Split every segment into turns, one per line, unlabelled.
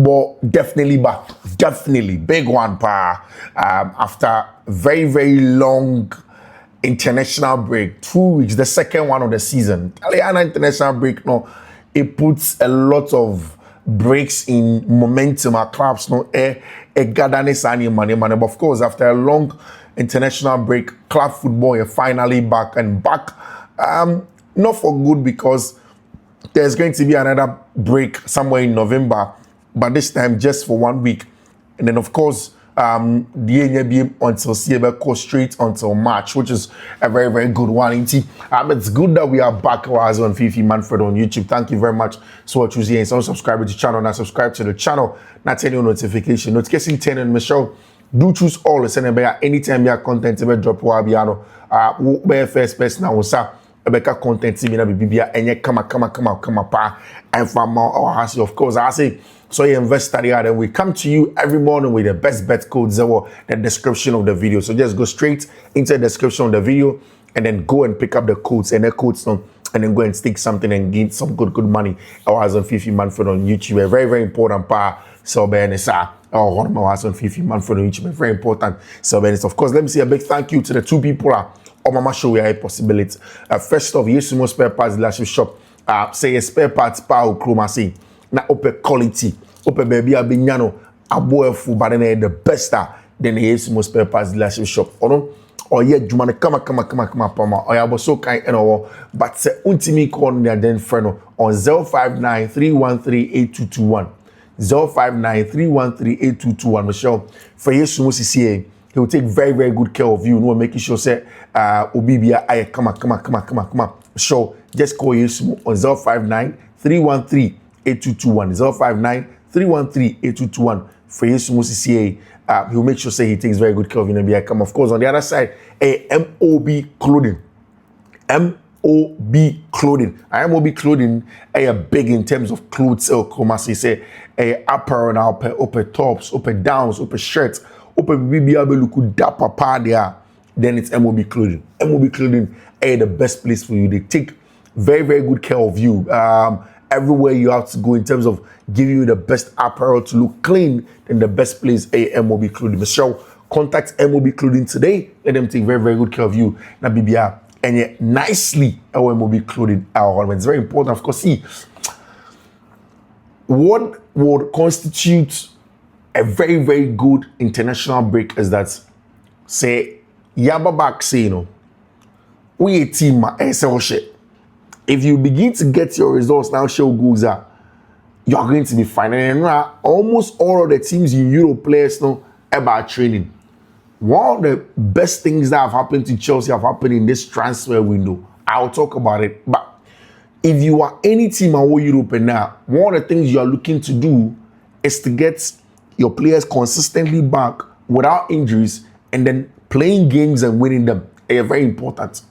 But definitely big one, pa. After very, very long international break, 2 weeks, the second one of the season. Italiana international break, no, it puts a lot of breaks in momentum at clubs, no, gatherness and money. But of course, after a long international break, club football is finally back not for good, because there's going to be another break somewhere in November, but this time just for 1 week. And then, of course, the NBA until CBA straight until March, which is a very, very good one. It's good that we are back as on Fiifi-Manfred on YouTube. Thank you very much so much for choosing. So subscribe to the channel, now subscribe to the channel, not turn your notification 10 and Michelle. Do choose all the send anytime your content ever drop wabiano. First person now, sir. Ebeka content me na bibia enye kama pa and from our house. Of course, I say so you invest there, and we come to you every morning with the best bet codes in the description of the video. So just go straight into the description of the video and then go and pick up the codes and the codes and then go and stick something and gain some good money. I was on Fiifi-Manfred on YouTube, a very, very important part. So Benessa, one of my was on Fiifi-Manfred on YouTube, very important. So Benessa, of course, let me say a big thank you to the two people on Mama Show we are a possibility. First off, yes, most spare parts dealership shop. Say a spare parts power chroma say na open quality, open baby abinyano, aboefu, but then the best than the yes, most spare parts dealership shop. Or yet, you want to come, pama, or you so kind and all, but say ultimate call me then friend on 059 313 8221. 059 313 8221. Michelle, for yes, most CCA. He will take very, very good care of you. No, making sure say Obibia I come. So just call you on 059 313 8221. 059 313 8221 for you CCA. He will make sure say he takes very good care of you and come. Of course, on the other side, MOB clothing. MOB clothing. MOB clothing are big in terms of clothes. Come say apparel now, open tops, open downs, open shirts. Open BBA look dapper pa there, then it's MOB clothing. MOB clothing is the best place for you. They take very, very good care of you. Everywhere you have to go in terms of giving you the best apparel to look clean, then the best place is MOB clothing. Michelle, contact MOB clothing today. Let them take very, very good care of you. Now BBA and yet nicely our MOB clothing. It's very important. Of course, see what would constitute a very, very good international break is that, say, Yaba back say, you know, we a team, if you begin to get your results now, show goes up, you are going to be fine. And almost all of the teams in Europe players know about training. One of the best things that have happened to Chelsea have happened in this transfer window. I'll talk about it. But if you are any team in Europe now, one of the things you are looking to do is to get your players consistently back without injuries and then playing games and winning them are very important.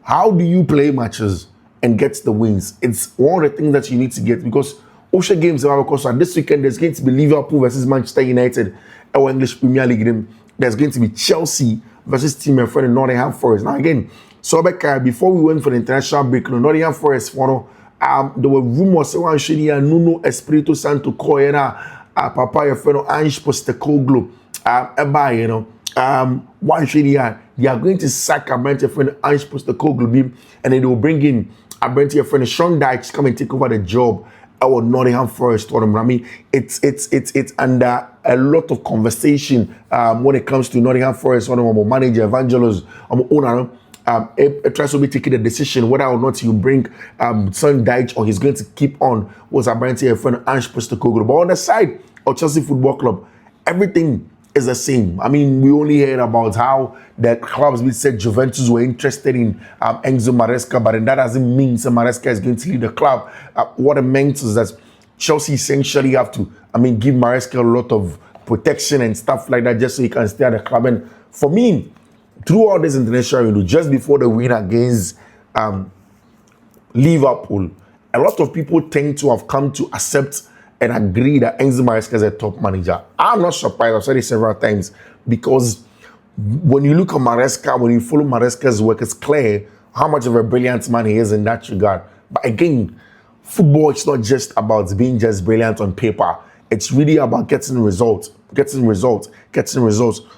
How do you play matches and get the wins? It's one of the things that you need to get, because Osha games are, of course, this weekend there's going to be Liverpool versus Manchester United, our English Premier League game. There's going to be Chelsea versus team and friend Nottingham Forest. Now again, so before we went for the international break, Nottingham Forest, there were rumors that Nuno Espirito Santo Koyena Papa, your friend Ange Postecoglou, you know, one shady they are going to sack a branch of friend Ange Postecoglou, and then they will bring in a branch of friend Sean Dyche to come and take over the job. Our Nottingham Forest tournament. I mean, it's under a lot of conversation when it comes to Nottingham Forest. One of our manager, Evangelos, owner, tries to be taking a decision whether or not you bring Sean Dyche or he's going to keep on with a branch of friend Ange Postecoglou. But on the side of Chelsea Football Club, everything is the same. I mean, we only heard about how the clubs we said Juventus were interested in Enzo Maresca, but that doesn't mean Maresca is going to leave the club. What it means is that Chelsea essentially have to, give Maresca a lot of protection and stuff like that just so he can stay at the club. And for me, throughout this international window, just before the win against Liverpool, a lot of people tend to have come to accept and agree that Enzo Maresca is a top manager. I'm not surprised. I've said it several times, because when you look at Maresca, when you follow Maresca's work, it's clear how much of a brilliant man he is in that regard. But again, football is not just about being just brilliant on paper. It's really about getting results,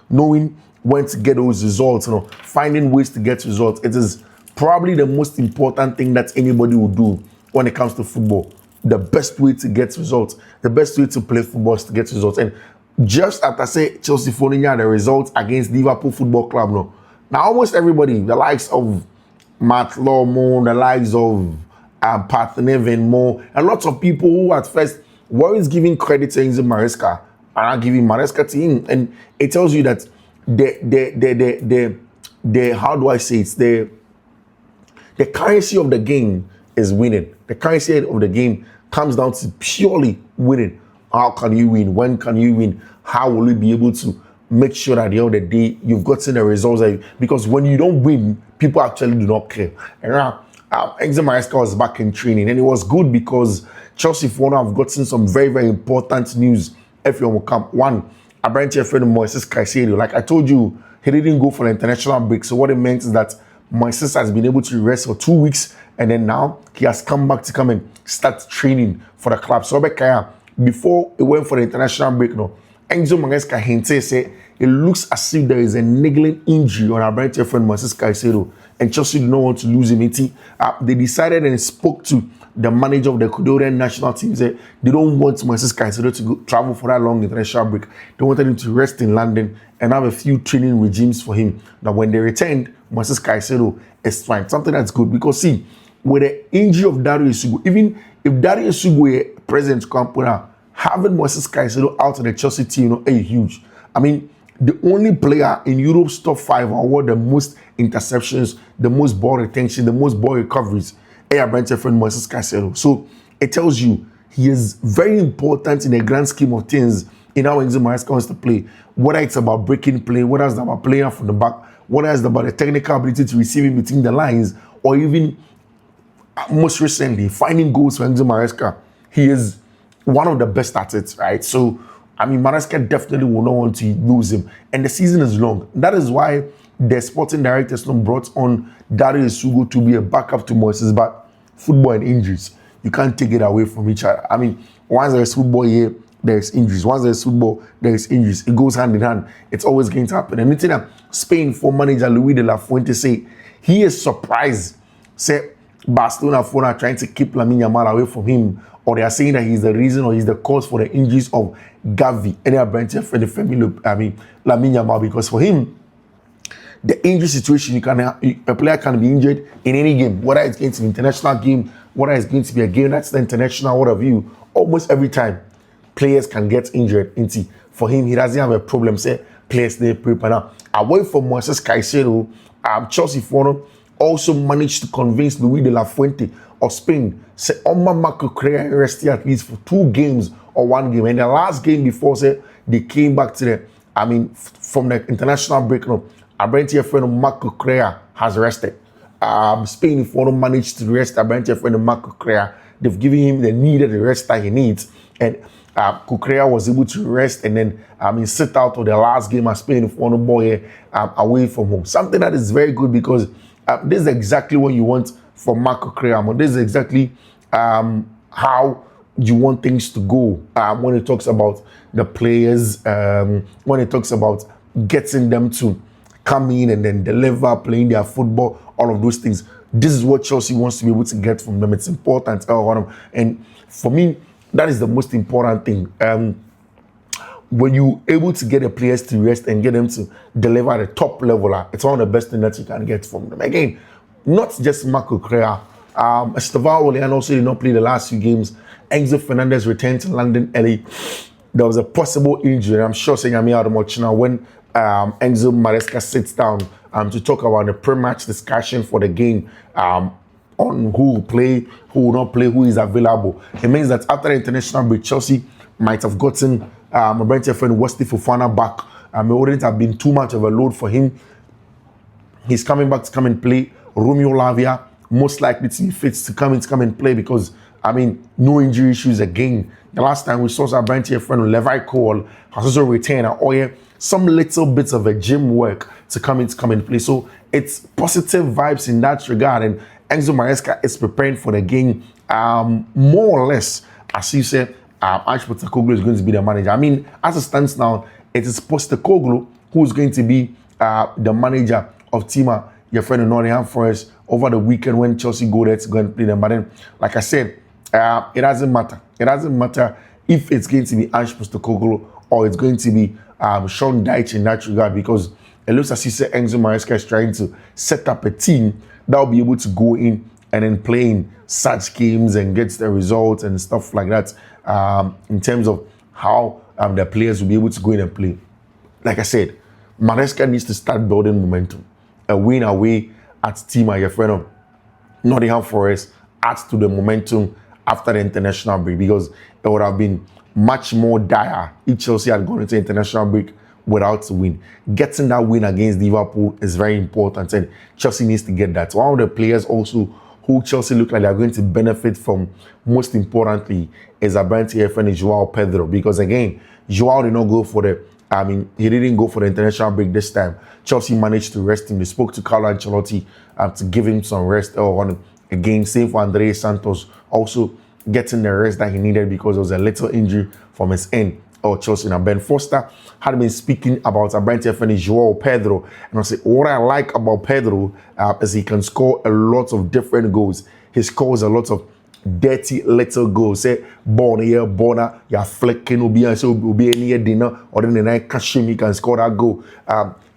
knowing when to get those results, finding ways to get results. It is probably the most important thing that anybody will do when it comes to football. The best way to get results, the best way to play football is to get results. And just after say Chelsea phoning out the results against Liverpool Football Club, now almost everybody, the likes of Matt Lawmore, the likes of Parthenevin, a lot of people who at first were always giving credit to Enzo Maresca are not giving Maresca to him, and it tells you that the how do I say it? The currency of the game is winning. The currency of the game comes down to purely winning. How can you win? When can you win? How will you be able to make sure that at the end of the day you've gotten the results? Because when you don't win, people actually do not care. And now Enzo Maresca was back in training, and it was good because Chelsea for now have gotten some very, very important news. If you want to come, one, Abrante friend Moises Caicedo. Like I told you, he didn't go for the international break. So what it meant is that Moises has been able to rest for 2 weeks, and then now he has come back to come and start training for the club. So before he went for the international break, Enzo Maresca hinted, say it looks as if there is a niggling injury on Abrante friend Moises Caicedo, and Chelsea do not want to lose him. They decided and spoke to the manager of the Ecuadorian national team. Said they don't want Moises Caicedo to travel for that long international break. They wanted him to rest in London and have a few training regimes for him. Now, when they returned, Moises Caicedo is fine. Something that's good because see, with the injury of Dario Isugu, even if Dario Isugu is present to come now, having Moises Caicedo out of the Chelsea team, is huge. I mean, the only player in Europe's top 5 award the most interceptions, the most ball retention, the most ball recoveries, Abrante friend Moises Caicedo. So it tells you he is very important in the grand scheme of things in how Enzo Maresca wants to play. Whether it's about breaking play, whether it's about playing from the back, whether it's about the technical ability to receive in between the lines, or even most recently finding goals for Enzo Maresca. He is one of the best at it, right? So I mean, Maresca definitely will not want to lose him. And the season is long. That is why the sporting directors brought on Dario Isugu to be a backup to Moises. But football and injuries, you can't take it away from each other. I mean, once there's football here, there's injuries. Once there's football, there's injuries. It goes hand in hand. It's always going to happen. And anything that Spain for manager Luis de la Fuente say, he is surprised. Say Barcelona for now trying to keep Lamine Yamal away from him, or they are saying that he's the reason or he's the cause for the injuries of Gavi and their branch for the family. I mean, Lamine Yamal, because for him, the injury situation, a player can be injured in any game, whether it's going to be an international game, whether it's going to be a game that's the international, what have you. Almost every time, players can get injured. For him, he doesn't have a problem. Say players they prepare now. Away from Moises Caicedo, Chelsea for also managed to convince Luis de la Fuente of Spain, say, Marco Correa rested at least for 2 games or 1 game. And the last game before, say, they came back to from the international break, Abrante friend Marco Correa has rested. Spain, if one managed to rest Abrante friend Marco Correa, they've given him the needed rest that he needs. And Correa was able to rest and then sit out of the last game as Spain, if one boy away from home. Something that is very good because this is exactly what you want for Marco Correa. This is exactly how you want things to go when it talks about the players, when it talks about getting them to come in and then deliver, playing their football, all of those things. This is what Chelsea wants to be able to get from them. It's important. And for me, that is the most important thing. When you're able to get the players to rest and get them to deliver at the top level, it's one of the best things that you can get from them. Again, not just Marco Correa. Estevao Willian also did not play the last few games. Enzo Fernandez returned to London early. There was a possible injury. I'm sure saying I'm out of much now when Enzo Maresca sits down to talk about the pre-match discussion for the game on who will play, who will not play, who is available. It means that after the international break, Chelsea might have gotten my Brentford friend Wesley Fofana back. It wouldn't have been too much of a load for him. He's coming back to come and play. Romeo Lavia, most likely to be fit to come and play because, no injury issues again. The last time we saw our Brentford friend Levi Cole has also returned some little bits of a gym work to come and play. So it's positive vibes in that regard. And Enzo Maresca is preparing for the game more or less, as you said, Ange Postecoglou is going to be the manager. I mean, as it stands now, it is Postecoglou who is going to be the manager of Tima, your friend in Nottingham Forest, over the weekend when Chelsea go there to go and play them. But then, like I said, it doesn't matter. It doesn't matter if it's going to be Ange Postecoglou or it's going to be Sean Dyche in that regard, because it looks as if Enzo Maresca is trying to set up a team that will be able to go in and then play in such games and get the results and stuff like that, in terms of how the players will be able to go in and play. Like I said, Maresca needs to start building momentum. A win away at Tima, your friend of Nottingham Forest, adds to the momentum after the international break, because it would have been much more dire if Chelsea had gone into international break without a win. Getting that win against Liverpool is very important, and Chelsea needs to get that. One of the players also who Chelsea look like they are going to benefit from, most importantly, is Abrante friend Joao Pedro, because again, Joao did not go for he didn't go for the international break this time. Chelsea managed to rest him. They spoke to Carlo Ancelotti to give him some rest again. Same for Andrés Santos, also getting the rest that he needed because there was a little injury from his end. Chelsea. Now, Ben Foster had been speaking about Abrante friend Joao Pedro, and I said, what I like about Pedro is he can score a lot of different goals. He scores a lot of dirty little goals. Say, born here, born you're flicking, will be any dinner, or then the night Kashimi can score that goal.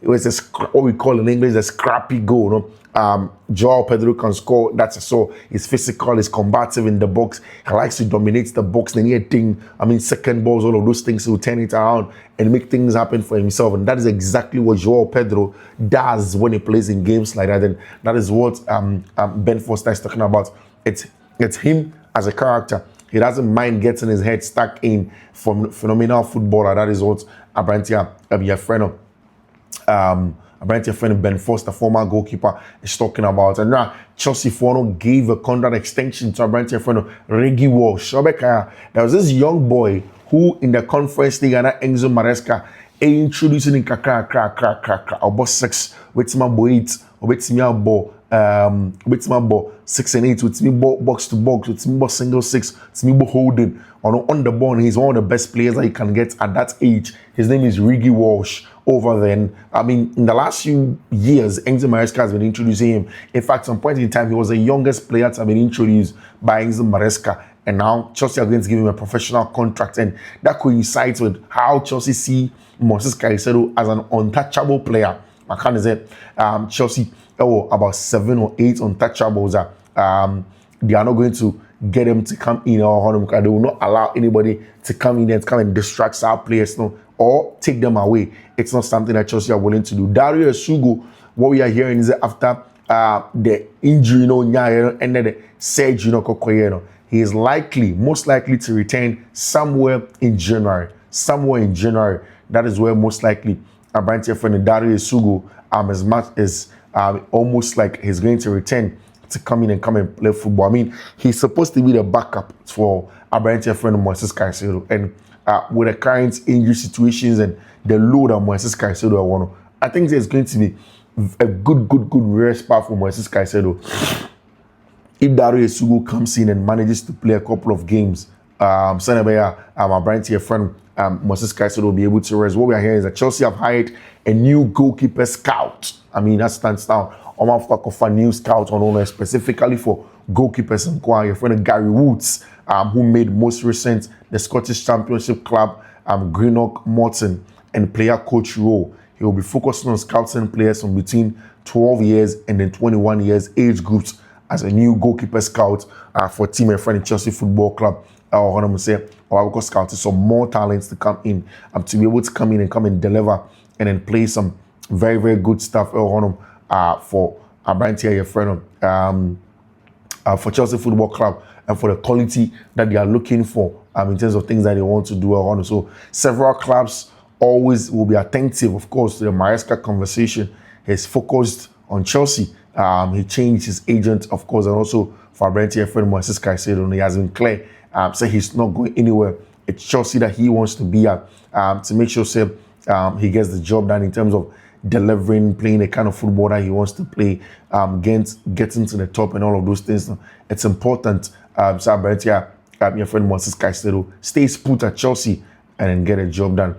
It was what we call in English a scrappy goal. No? Joao Pedro can score. That's so. He's physical, he's combative in the box. He likes to dominate the box. Then second balls, all of those things, he'll turn it around and make things happen for himself. And that is exactly what Joao Pedro does when he plays in games like that. And that is what Ben Foster is talking about. It's him as a character. He doesn't mind getting his head stuck in phenomenal footballer. That is what Abrante, your friend Ben Foster, former goalkeeper, is talking about. And now Chelsea gave a contract extension to Abrante friend Reggie Walsh. There was this young boy who in the Conference League, Enzo Maresca, introducing in about 6 with my boy 8 with my ball 6 and 8 with me box to box with me single 6 with me holding on the ball. He's one of the best players that you can get at that age. His name is Reggie Walsh. Over then, I mean, in the last few years, Enzo Maresca has been introducing him. In fact, some point in time, he was the youngest player to have been introduced by Enzo Maresca. And now Chelsea are going to give him a professional contract. And that coincides with how Chelsea see Moises Caicedo as an untouchable player. I can't say Chelsea, about 7 or 8 untouchables. They are not going to get him to come in or they will not allow anybody to come in and come and distract our players or take them away. It's not something that Chelsea are willing to do. Dario Esugo, what we are hearing is that after the injury, and then the surgery, he is most likely to return somewhere in January. That is where most likely Abrante friend Dario Esugo is almost like he's going to return to come and play football. I mean, he's supposed to be the backup for Abrante friend Moises Caicedo, and with the current injury situations and the load of Moises Caicedo, I think there's going to be a good rest spot for Moises Caicedo. If Dario Esugo comes in and manages to play a couple of games, Abrante friend Moises Caicedo will be able to rest. What we are hearing is that Chelsea have hired a new goalkeeper scout. I mean, that stands down. A new scout specifically for goalkeepers and your friend Gary Woods, who made most recent the Scottish Championship club Greenock Morton and player coach role. He will be focusing on scouting players from between 12 years and then 21 years age groups as a new goalkeeper scout for team and friend Chelsea Football Club. Or scouting some more talents to come in to be able to come in and come and deliver and then play some very, very good stuff for Abrante, your friend, for Chelsea Football Club, and for the quality that they are looking for in terms of things that they want to do. So several clubs always will be attentive, of course, to the Maresca conversation. He's focused on Chelsea. He changed his agent, of course, and also for Abrante, your friend Moises Caicedo. And he has been clear, so he's not going anywhere. It's Chelsea that he wants to be at to make sure he gets the job done in terms of delivering, playing the kind of football that he wants to play, getting to the top and all of those things. It's important. So Abrante your friend Moses Caicedo stays put at Chelsea and then get a job done.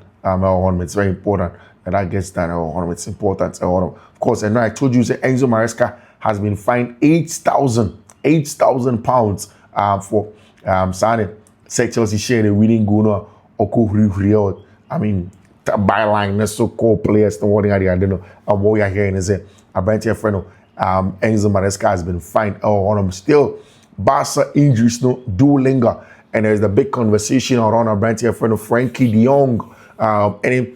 It's very important that gets done. It's important. Of course, and I told you that Enzo Maresca has been fined £8,000 for signing. Say Chelsea share the winning goal or I mean, byline, so called players, the one I don't know. And what we are hearing is that a brand new friend, Enzo Maresca has been fined. Still, Barca injuries do linger, and there's the big conversation around a brand new friend of Frankie de Jong, any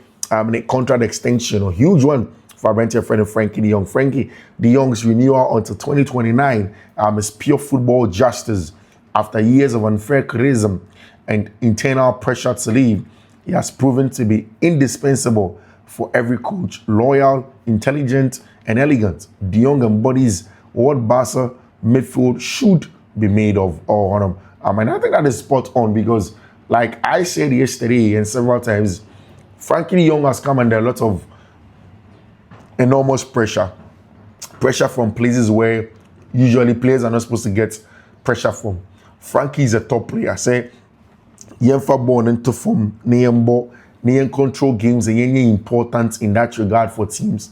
contract extension, a huge one for a brand new friend of Frankie de Jong. Frankie de Jong's renewal until 2029 is pure football justice. After years of unfair criticism and internal pressure to leave, he has proven to be indispensable for every coach. Loyal, intelligent, and elegant, De Jong embodies what Barca midfield should be made of. And I think that is spot on because, like I said yesterday and several times, Frankie de Jong has come under a lot of enormous pressure. Pressure from places where usually players are not supposed to get pressure from. Frankie is a top player. Say, Yenfa born into form, Neyen control games, and Yenye important in that regard for teams.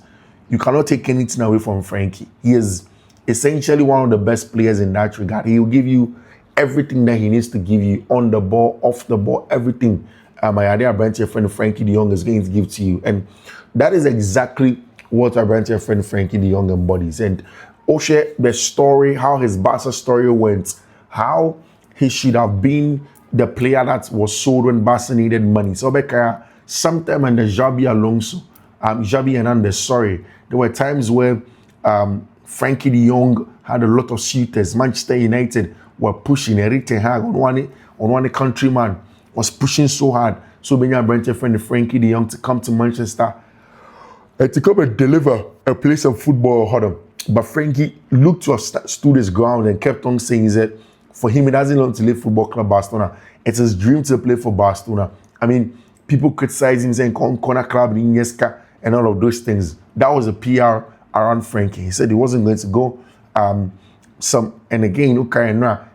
You cannot take anything away from Frankie. He is essentially one of the best players in that regard. He will give you everything that he needs to give you on the ball, off the ball, everything. My idea, your friend Frankie de Jong is going to give to you, and that is exactly what our your friend Frankie de Jong embodies. And Oshe, the story, how his Barca story went, how he should have been the player that was sold when Barca needed money. So Bekaya, sometime in the Xabi Alonso, Xabi Hernandez, sorry, there were times where Frankie de Jong had a lot of suitors. Manchester United were pushing Eric Ten Hag on one countryman was pushing so hard. So Benja Brent, your friend Frankie de Jong, to come to Manchester and to come and deliver a place of football. But Frankie looked to have stood his ground and kept on saying that for him, he doesn't want to leave Football Club Barcelona. It's his dream to play for Barcelona. I mean, people criticize him saying corner club, Iniesta, and all of those things. That was a PR around Frankie. He said he wasn't going to go. And again,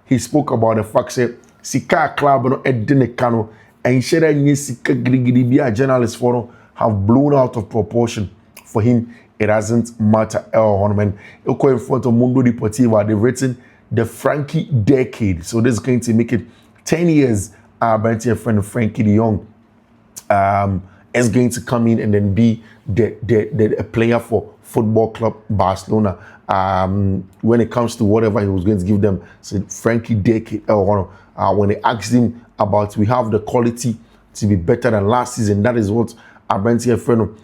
he spoke about the fact that Sika club no edine kano and share that Sika grigidi journalists for have blown out of proportion. For him, it doesn't matter. In front of Mundo Deportivo, they've written the Frankie decade. So this is going to make it 10 years. Your friend Frankie de Jong is going to come in and then be the player for Football Club Barcelona. When it comes to whatever he was going to give them, so Frankie decade. When they asked him about we have the quality to be better than last season, that is what your friend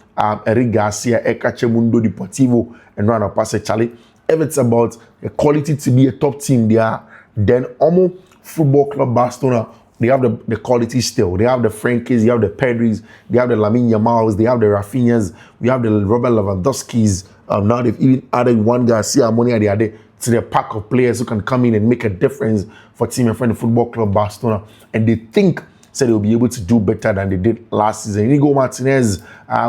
Eric Garcia, Ekache Mundo Deportivo, and Rana Passe Charlie. If it's about the quality to be a top team there, then almost Football Club Barcelona, they have the quality still. They have the Frankies, they have the Pedris, they have the Lamine Yamals, they have the Rafinhas, we have the Robert Lewandowskis. Now they've even added one Garcia Monia the other to the pack of players who can come in and make a difference for team and friend Football Club Barcelona. And they think they'll be able to do better than they did last season. Inigo Martinez,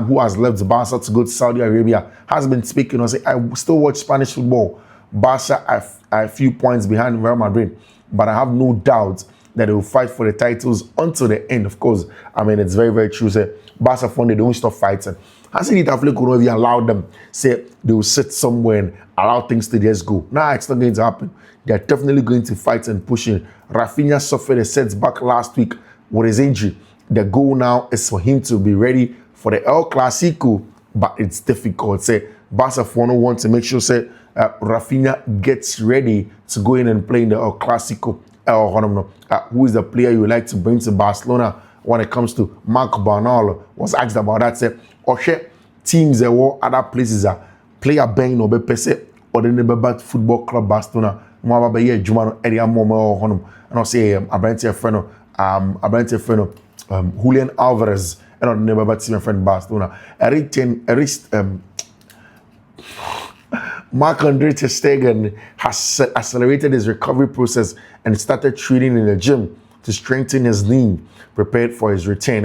who has left Barca to go to Saudi Arabia, has been speaking and saying, I still watch Spanish football. Barca are a few points behind Real Madrid, but I have no doubt that they will fight for the titles until the end. Of course, I mean, it's very, very true. Say, Barca found they don't stop fighting. I said it after could even allow them, say they will sit somewhere and allow things to just go. Nah, it's not going to happen. They're definitely going to fight and push in. Rafinha suffered a setback last week with his injury. The goal now is for him to be ready for the El Clasico, but it's difficult. Say Barca want to make sure say Rafinha gets ready to go in and play in the El Clasico. Who is the player you would like to bring to Barcelona when it comes to Marc Bernal? Was asked about that. Say, Oshe teams that were other places are player bang no be pese or the neighborhood Football Club Barcelona. Mo ba ye juma no area mo honum. And I say Abrante friend Julian Alvarez and on neighborhood team friend Barcelona. Marc-Andre ter Stegen has accelerated his recovery process and started training in the gym to strengthen his knee, prepared for his return.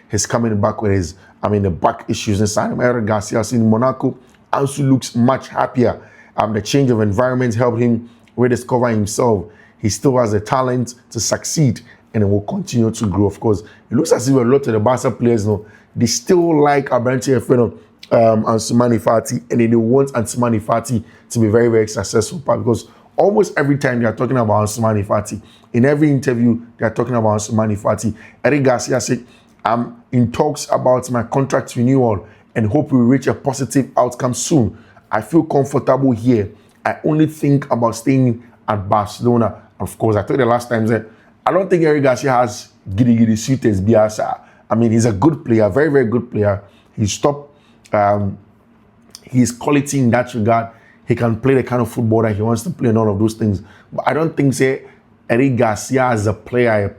He's coming back with his, the back issues inside him. Eric Garcia in Monaco also looks much happier. The change of environment helped him rediscover himself. he still has the talent to succeed and it will continue to grow. Of course, it looks as if a lot of the Barca players, they still like Abrante Efreno, Ansu Fati, and they want Ansu Fati to be very, very successful. Because almost every time they are talking about Ansu Fati, in every interview they are talking about Ansu Fati. Eric Garcia said, "I'm in talks about my contract renewal and hope we reach a positive outcome soon. I feel comfortable here. I only think about staying at Barcelona." Of course, I told you the last time that I don't think Eric Garcia has giddy suitors Biasa. I mean, he's a good player, very, very good player. He's top. His quality in that regard. He can play the kind of football that he wants to play and all of those things. But I don't think, say, Eric Garcia as a player,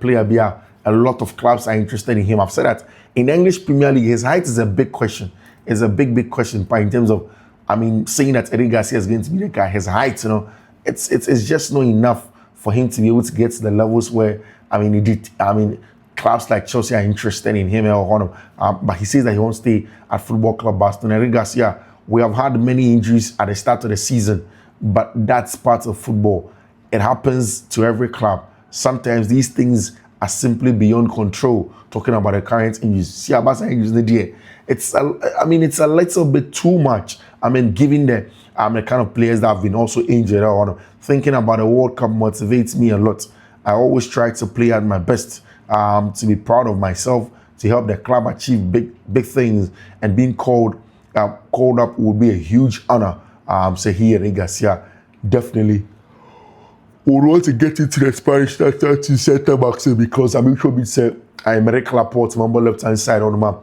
a lot of clubs are interested in him. I've said that in the English Premier League, his height is a big question. It's a big, big question in terms of, saying that Eric Garcia is going to be the guy. His height, it's just not enough for him to be able to get to the levels where, clubs like Chelsea are interested in him but he says that he won't stay at Football Club Barcelona. Eric Garcia, we have had many injuries at the start of the season, but that's part of football. It happens to every club. Sometimes these things are simply beyond control. Talking about the current injuries, see about injuries in the day. It's a little bit too much. Given the kind of players that have been also injured, thinking about the World Cup motivates me a lot. I always try to play at my best, to be proud of myself, to help the club achieve big things, and being called up would be a huge honor. So here, Garcia definitely would want to get into the Spanish center backs because sure said Emerick Laporte, number left hand side on the map.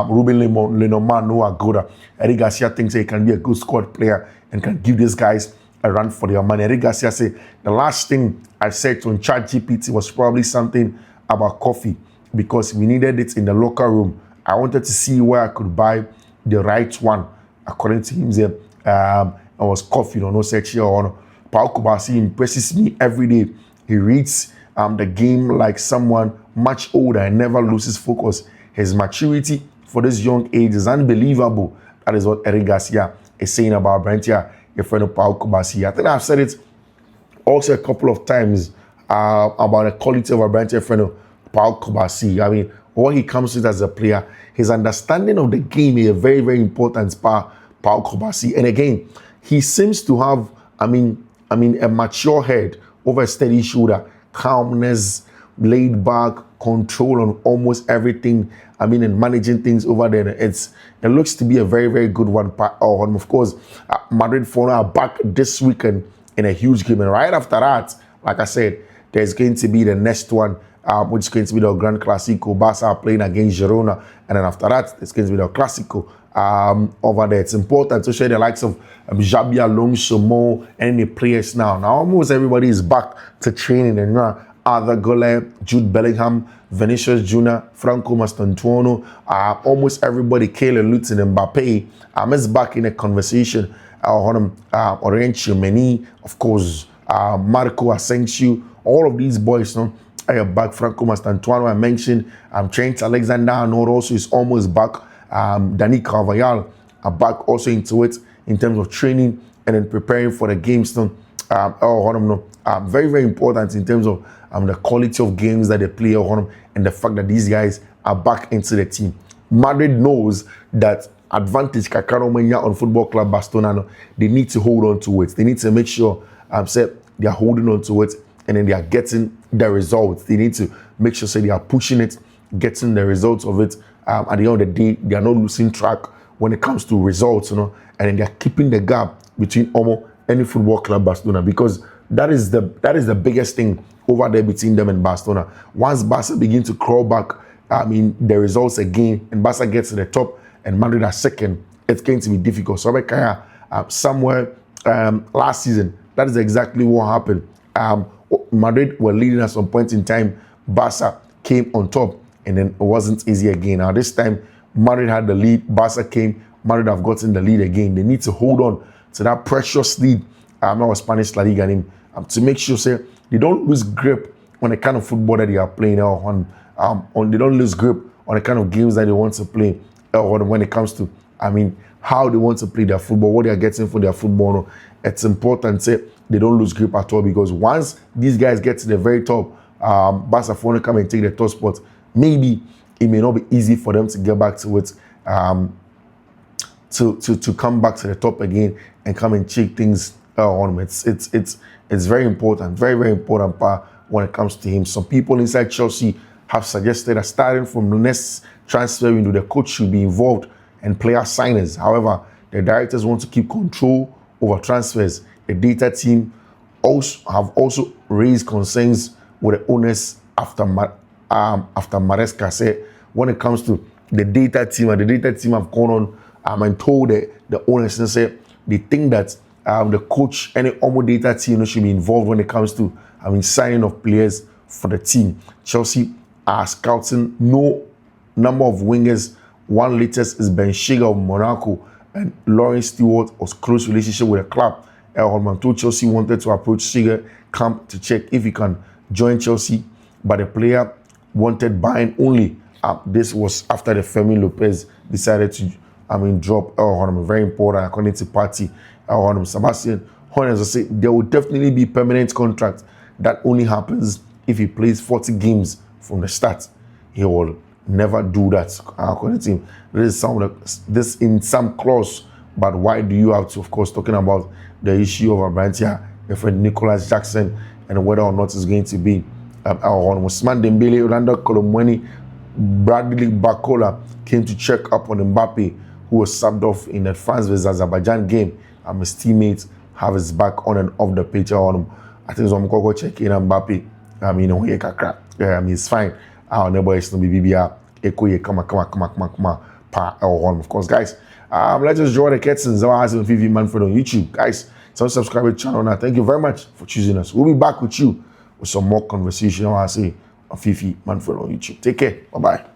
Ruben Lenormand, Noah Goda. Eric Garcia thinks he can be a good squad player and can give these guys a run for their money. Eric Garcia said the last thing I said on ChatGPT was probably something about coffee because we needed it in the locker room. I wanted to see where I could buy the right one. According to him, it was coffee, no sex here or Pau Kubasi impresses me every day. He reads the game like someone much older and never loses focus. His maturity for this young age is unbelievable. That is what Eric Garcia is saying about Brantia, your friend Pau Kubasi. I think I've said it also a couple of times about the quality of a Brantia friend Pau Kubasi. What he comes with as a player, his understanding of the game is a very, very important part. Pau Kubasi, and again, he seems to have, a mature head over a steady shoulder, calmness, laid back, control on almost everything. And managing things over there. It looks to be a very, very good one. Of course, Madrid are back this weekend in a huge game, and right after that, like I said, there's going to be the next one, which is going to be the Grand Clasico. Barca are playing against Girona, and then after that, it's going to be the Clasico over there. It's important to show the likes of Xabi Alonso, Mo, and the players now. Now, almost everybody is back to training, and Arthur Gole, Jude Bellingham, Vinicius Junior, Franco Mastantuono, almost everybody, Kayla Lutz and Mbappe, is back in a conversation. Orient Chimeni, of course, Marco Asensio, all of these boys, are back. Franco Mastantuono, I mentioned, Trent Alexander-Arnold also is almost back. Dani Carvajal are back also into it in terms of training and then preparing for the games. Very, very important in terms of the quality of games that they play and the fact that these guys are back into the team. Madrid knows that advantage Kakaromania on Football Club Barcelona, they need to hold on to it. They need to make sure they are holding on to it and then they are getting the results. They need to make sure they are pushing it, getting the results of it. At the end of the day, they are not losing track when it comes to results, and then they are keeping the gap between any Football Club Barcelona, because that is the biggest thing over there between them and Barcelona. Once Barca begin to crawl back, the results again, and Barca gets to the top and Madrid are second, it's going to be difficult. So somewhere last season, that is exactly what happened. Madrid were leading at some point in time. Barca came on top, and then it wasn't easy again. Now this time, Madrid had the lead. Barca came. Madrid have gotten the lead again. They need to hold on to that precious lead. Now Spanish La Liga name, to make sure they don't lose grip on the kind of football that they are playing they don't lose grip on the kind of games that they want to play when it comes to how they want to play their football, what they are getting for their football. It's important they don't lose grip at all, because once these guys get to the very top, Barcelona come and take the top spot, maybe it may not be easy for them to get back to it, to come back to the top again and come and check things on them. It's very important, very, very important part when it comes to him. Some people inside Chelsea have suggested that starting from the next transfer window, the coach should be involved and player signings. However, the directors want to keep control over transfers. The data team have also raised concerns with the owners after Maresca said when it comes to the data team, and the data team have gone on and told the owners and said they think that the coach and the Omo data team should be involved when it comes to signing of players for the team. Chelsea are scouting no number of wingers. One latest is Ben Shiga of Monaco, and Lawrence Stewart was close relationship with the club. Holman told Chelsea wanted to approach Shiga camp to check if he can join Chelsea, but the player wanted buying only. This was after the Fermin Lopez decided to drop Holman. Very important according to party. Sebastian Horner said there will definitely be permanent contract. That only happens if he plays 40 games from the start. He will never do that. According to him, this in some clause. But why do you have to, of course, talking about the issue of Abrantia, the friend Nicholas Jackson, and whether or not it's going to be Ousmane Dembele, Orlando Colomwani, Bradley Barcola came to check up on Mbappe, who was subbed off in the France vs Azerbaijan game. His teammates have his back on and off the pitch. I think I'm going to check in Mbappe. He's fine. Our neighbor is no BBR. Come on. Of course, guys. Let's just draw the curtains. Our husband Fiifi-Manfred on YouTube, guys. So subscribe to the channel now. Thank you very much for choosing us. We'll be back with you with some more conversation. I say on Fiifi-Manfred on YouTube. Take care. Bye bye.